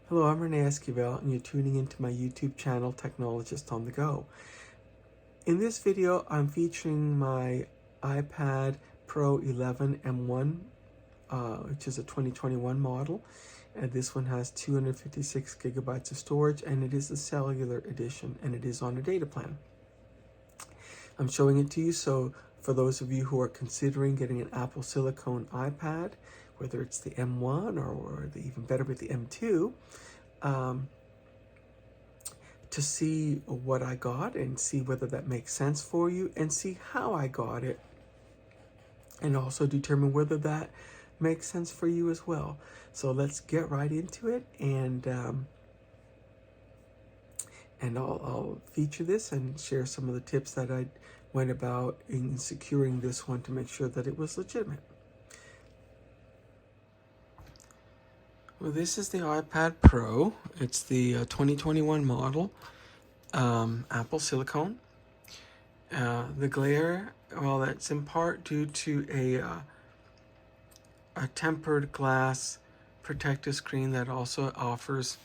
Hello, I'm Renee Esquivel, and you're tuning into my YouTube channel, Technologist on the Go. In this video, I'm featuring my iPad Pro 11 M1, which is a 2021 model. And this one has 256 gigabytes of storage, and it is the cellular edition, and it is on a data plan. I'm showing it to you so for those of you who are considering getting an Apple silicone iPad, whether it's the M1 or even better with the M2, to see what I got and see whether that makes sense for you and see how I got it, and also determine whether that makes sense for you as well. So let's get right into it, and I'll feature this and share some of the tips that I went about in securing this one to make sure that it was legitimate. Well, this is the iPad Pro. It's the 2021 model, Apple silicone. The glare, well, that's in part due to a tempered glass protective screen that also offers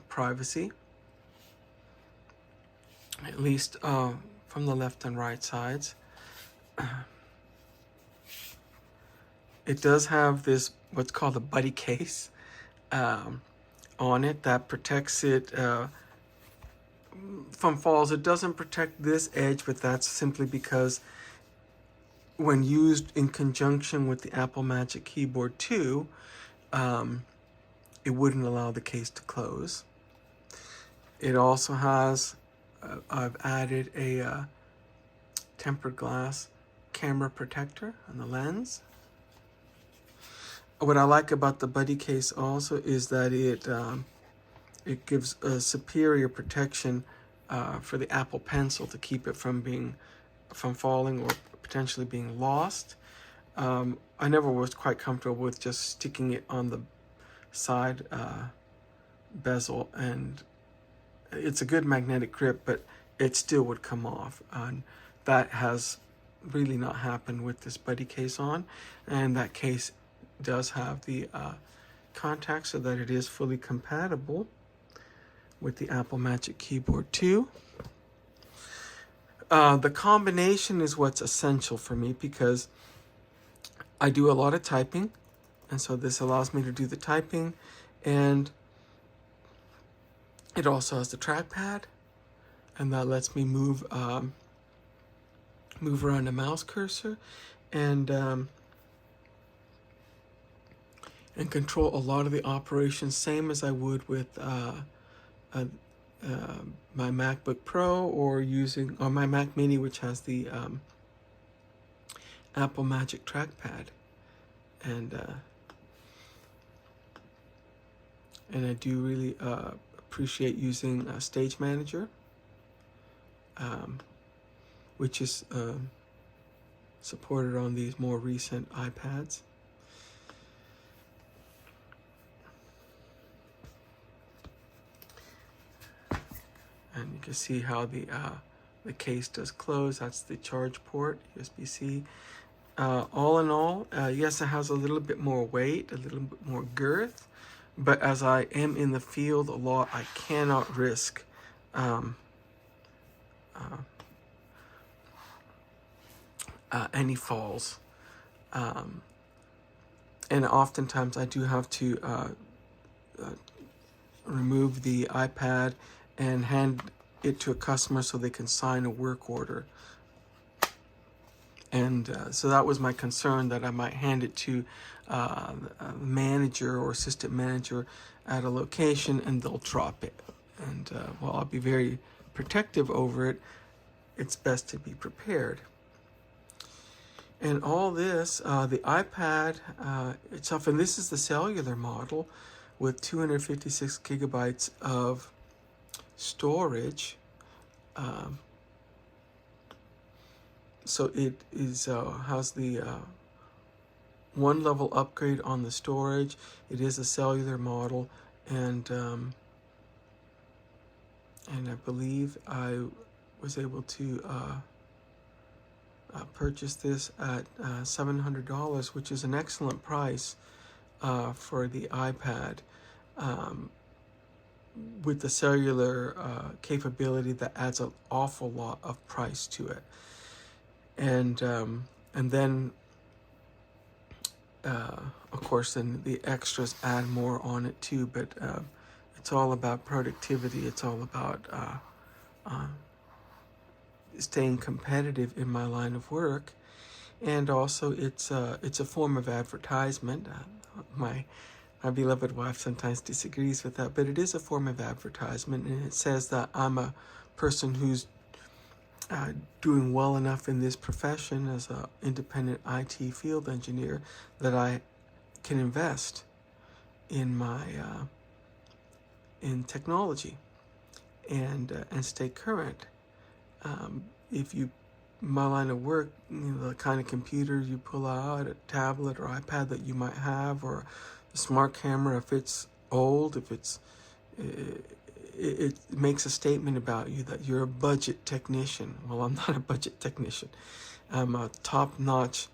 privacy, at least from the left and right sides. It does have this, what's called a buddy case on it that protects it from falls. It doesn't protect this edge, but that's simply because when used in conjunction with the Apple Magic Keyboard 2, it wouldn't allow the case to close. It also has, I've added a tempered glass camera protector on the lens. What I like about the buddy case also is that it gives a superior protection for the Apple Pencil to keep it from falling or potentially being lost. I never was quite comfortable with just sticking it on the side bezel, and it's a good magnetic grip, but it still would come off, and that has really not happened with this buddy case on. And that case does have the contact so that it is fully compatible with the Apple Magic Keyboard 2. The combination is what's essential for me because I do a lot of typing, and so this allows me to do the typing, and it also has the trackpad, and that lets me move around the mouse cursor and control a lot of the operations, same as I would with my MacBook Pro or my Mac Mini, which has the Apple Magic Trackpad, and I do really appreciate using Stage Manager, which is supported on these more recent iPads. And you can see how the case does close. That's the charge port, USB-C. All in all, yes, it has a little bit more weight, a little bit more girth, but as I am in the field a lot, I cannot risk any falls. And oftentimes I do have to remove the iPad and hand it to a customer so they can sign a work order. And so that was my concern, that I might hand it to a manager or assistant manager at a location and they'll drop it. And while I'll be very protective over it, it's best to be prepared. And all this, the iPad itself, and this is the cellular model with 256 gigabytes of storage. So it is has the one level upgrade on the storage. It is a cellular model, and I believe I was able to purchase this at $700, which is an excellent price for the iPad. with the cellular capability, that adds an awful lot of price to it. And then of course then the extras add more on it too, but it's all about productivity. It's all about staying competitive in my line of work. And also it's a form of advertisement. My beloved wife sometimes disagrees with that, but it is a form of advertisement, and it says that I'm a person who's doing well enough in this profession as an independent IT field engineer that I can invest in my in technology and stay current. If you, my line of work, you know, the kind of computer you pull out, a tablet or iPad that you might have, or a smart camera, if it's old, if it's it makes a statement about you that you're a budget technician. Well, I'm not a budget technician. I'm a top-notch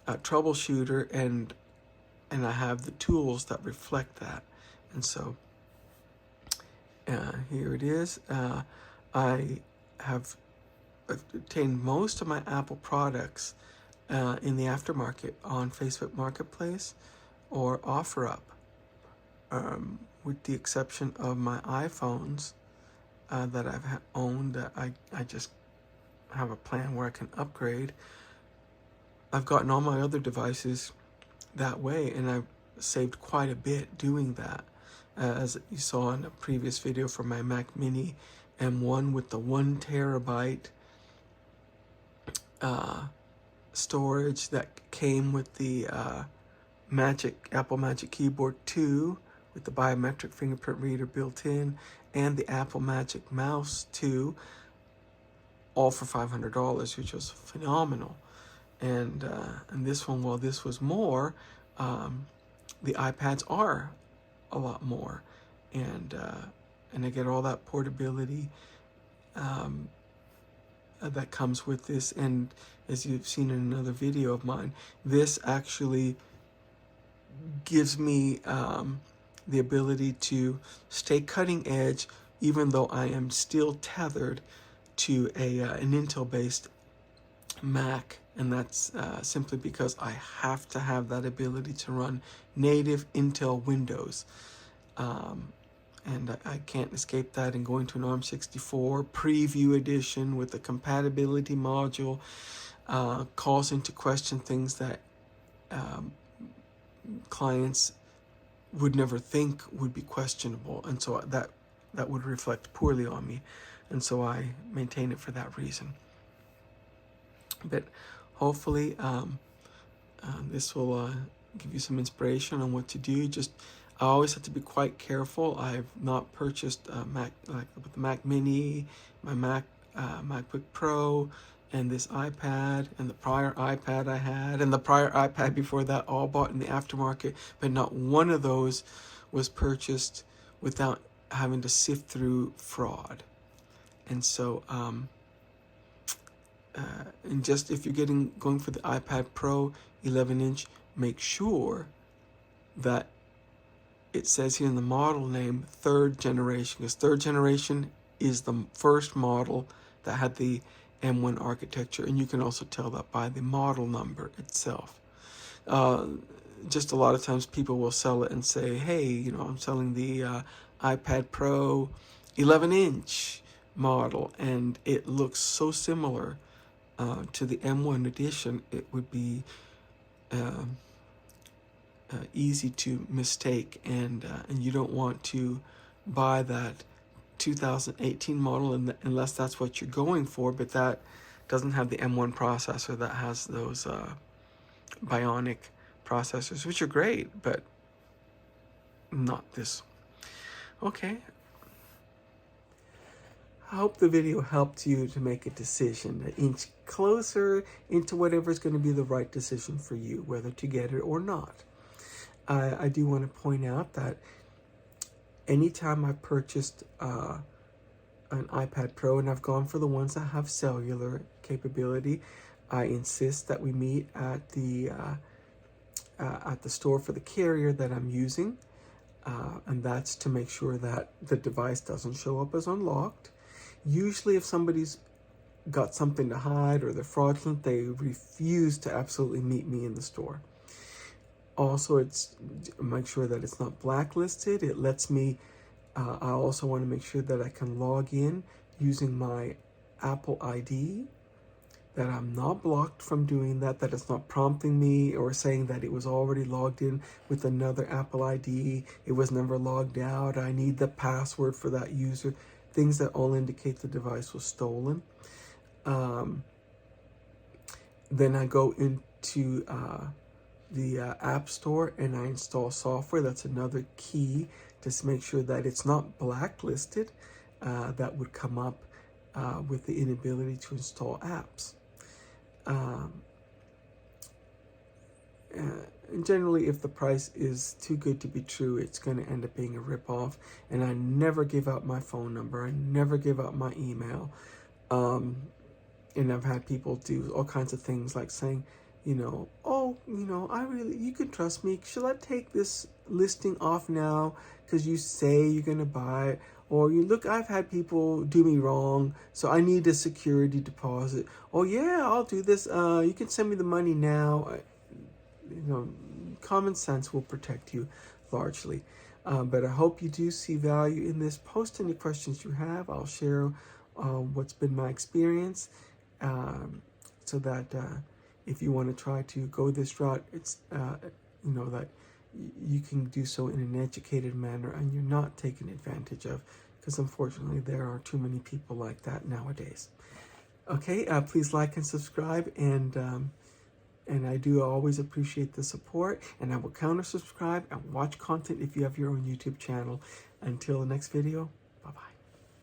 troubleshooter, and I have the tools that reflect that. And so here it is. I have obtained most of my Apple products in the aftermarket on Facebook Marketplace or OfferUp, with the exception of my iPhones that I've owned that I just have a plan where I can upgrade. I've gotten all my other devices that way, and I've saved quite a bit doing that. As you saw in a previous video for my Mac Mini M1 with the 1 terabyte storage that came with the Apple Magic Keyboard 2 with the biometric fingerprint reader built in, and the Apple Magic Mouse 2, all for $500, which was phenomenal. And this one, while this was more, the iPads are a lot more, and I get all that portability that comes with this. And as you've seen in another video of mine, this actually gives me the ability to stay cutting edge, even though I am still tethered to an Intel-based Mac, and that's simply because I have to have that ability to run native Intel Windows. And I can't escape that, and going to an ARM64 preview edition with the compatibility module calls into question things that clients would never think would be questionable, and so that would reflect poorly on me, and so I maintain it for that reason. But hopefully this will give you some inspiration on what to do. Just I always have to be quite careful. I've not purchased Mac, like with the Mac Mini, my MacBook Pro, and this iPad, and the prior iPad I had, and the prior iPad before that, all bought in the aftermarket, but not one of those was purchased without having to sift through fraud. And so and just if you're going for the iPad Pro 11-inch, make sure that it says here in the model name 3rd generation, because 3rd generation is the first model that had the M1 architecture, and you can also tell that by the model number itself. Just a lot of times people will sell it and say, hey, you know, I'm selling the iPad Pro 11-inch model, and it looks so similar to the M1 edition, it would be easy to mistake, and you don't want to buy that 2018 model unless that's what you're going for, but that doesn't have the M1 processor, that has those bionic processors, which are great, but not this. Okay. I hope the video helped you to make a decision, an inch closer into whatever is going to be the right decision for you, whether to get it or not. I do want to point out that anytime I've purchased an iPad Pro, and I've gone for the ones that have cellular capability, I insist that we meet at the store for the carrier that I'm using. and that's to make sure that the device doesn't show up as unlocked. Usually if somebody's got something to hide or they're fraudulent, they refuse to absolutely meet me in the store. Also, it's make sure that it's not blacklisted. It lets me, I also want to make sure that I can log in using my Apple ID, that I'm not blocked from doing that, that it's not prompting me or saying that it was already logged in with another Apple ID, it was never logged out, I need the password for that user, things that all indicate the device was stolen. Then I go into the App Store and I install software. That's another key to make sure that it's not blacklisted. That would come up with the inability to install apps. And generally, if the price is too good to be true, it's going to end up being a ripoff. And I never give out my phone number. I never give out my email. And I've had people do all kinds of things like saying, oh, you can trust me. Should I take this listing off now because you say you're going to buy it? Or look, I've had people do me wrong, so I need a security deposit. Oh yeah, I'll do this. You can send me the money now. Common sense will protect you largely. But I hope you do see value in this. Post any questions you have. I'll share what's been my experience, so that if you want to try to go this route, it's that you can do so in an educated manner and you're not taken advantage of, because unfortunately there are too many people like that nowadays. Okay, please like and subscribe, and I do always appreciate the support, and I will counter subscribe and watch content if you have your own YouTube channel. Until the next video,